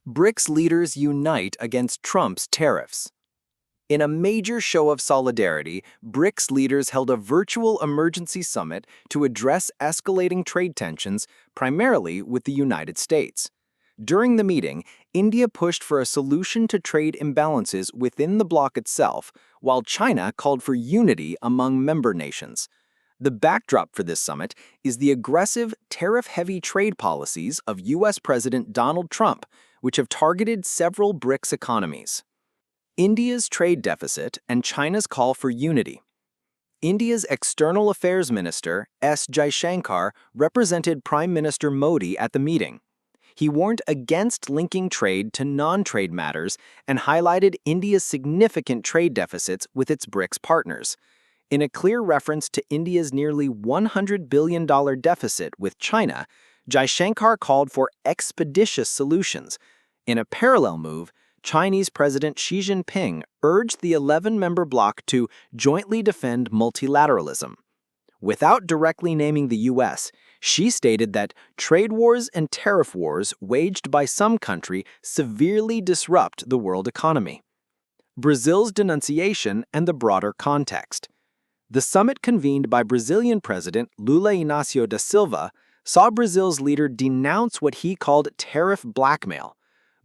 BRICS leaders unite against Trump's tariffs. In a major show of solidarity, BRICS leaders held a virtual emergency summit to address escalating trade tensions, primarily with the United States. During the meeting, India pushed for a solution to trade imbalances within the bloc itself, while China called for unity among member nations. The backdrop for this summit is the aggressive, tariff-heavy trade policies of U.S. President Donald Trump, which have targeted several BRICS economies. India's trade deficit and China's call for unity. India's External Affairs Minister, S. Jaishankar, represented Prime Minister Modi at the meeting. He warned against linking trade to non-trade matters and highlighted India's significant trade deficits with its BRICS partners. In a clear reference to India's nearly $100 billion deficit with China, Jaishankar called for expeditious solutions. In a parallel move, Chinese President Xi Jinping urged the 11-member bloc to jointly defend multilateralism. Without directly naming the U.S., Xi stated that trade wars and tariff wars waged by some country severely disrupt the world economy. Brazil's denunciation and the broader context. The summit convened by Brazilian President Lula Inácio da Silva saw Brazil's leader denounce what he called tariff blackmail.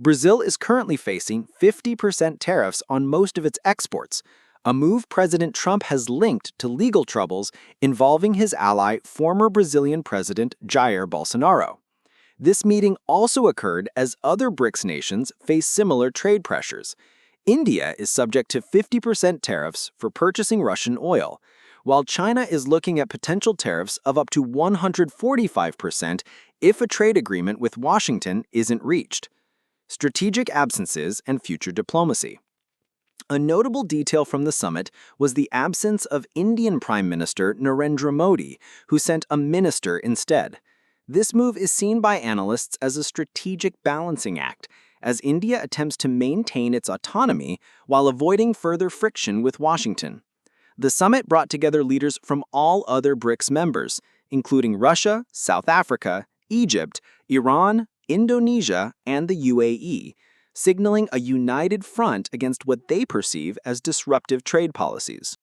Brazil is currently facing 50% tariffs on most of its exports, a move President Trump has linked to legal troubles involving his ally, former Brazilian President Jair Bolsonaro. This meeting also occurred as other BRICS nations face similar trade pressures. India is subject to 50% tariffs for purchasing Russian oil, while China is looking at potential tariffs of up to 145% if a trade agreement with Washington isn't reached. Strategic absences and future diplomacy. A notable detail from the summit was the absence of Indian Prime Minister Narendra Modi, who sent a minister instead. This move is seen by analysts as a strategic balancing act, as India attempts to maintain its autonomy while avoiding further friction with Washington. The summit brought together leaders from all other BRICS members, including Russia, South Africa, Egypt, Iran, Indonesia, and the UAE, signaling a united front against what they perceive as disruptive trade policies.